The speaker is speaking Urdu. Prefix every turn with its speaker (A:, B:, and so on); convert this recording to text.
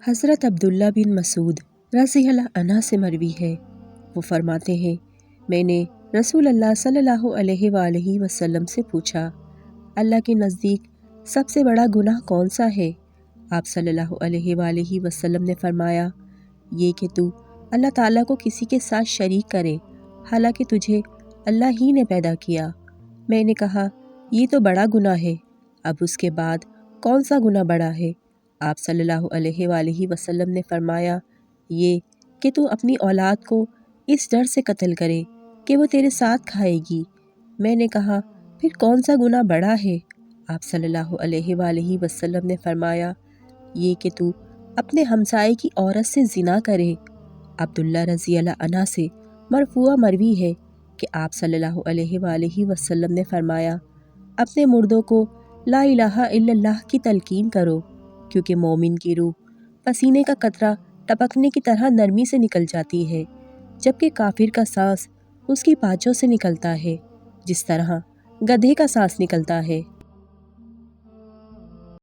A: حضرت عبداللہ بن مسعود رضی اللہ عنہ سے مروی ہے، وہ فرماتے ہیں میں نے رسول اللہ صلی اللہ علیہ وآلہ وسلم سے پوچھا، اللہ کے نزدیک سب سے بڑا گناہ کون سا ہے؟ آپ صلی اللہ علیہ وآلہ وسلم نے فرمایا، یہ کہ تو اللہ تعالیٰ کو کسی کے ساتھ شریک کرے حالانکہ تجھے اللہ ہی نے پیدا کیا۔ میں نے کہا یہ تو بڑا گناہ ہے، اب اس کے بعد کون سا گناہ بڑا ہے؟ آپ صلی اللہ علیہ وآلہ وسلم نے فرمایا، یہ کہ تو اپنی اولاد کو اس ڈر سے قتل کرے کہ وہ تیرے ساتھ کھائے گی۔ میں نے کہا پھر کون سا گناہ بڑا ہے؟ آپ صلی اللہ علیہ وآلہ وسلم نے فرمایا، یہ کہ تو اپنے ہمسائے کی عورت سے زنا کرے۔ عبداللہ رضی اللہ عنہ سے مرفوع مروی ہے کہ آپ صلی اللہ علیہ وآلہ وسلم نے فرمایا، اپنے مردوں کو لا الہ الا اللہ کی تلقین کرو، کیونکہ مومن کی روح پسینے کا قطرہ ٹپکنے کی طرح نرمی سے نکل جاتی ہے، جبکہ کافر کا سانس اس کی پانچوں سے نکلتا ہے، جس طرح گدھے کا سانس نکلتا ہے۔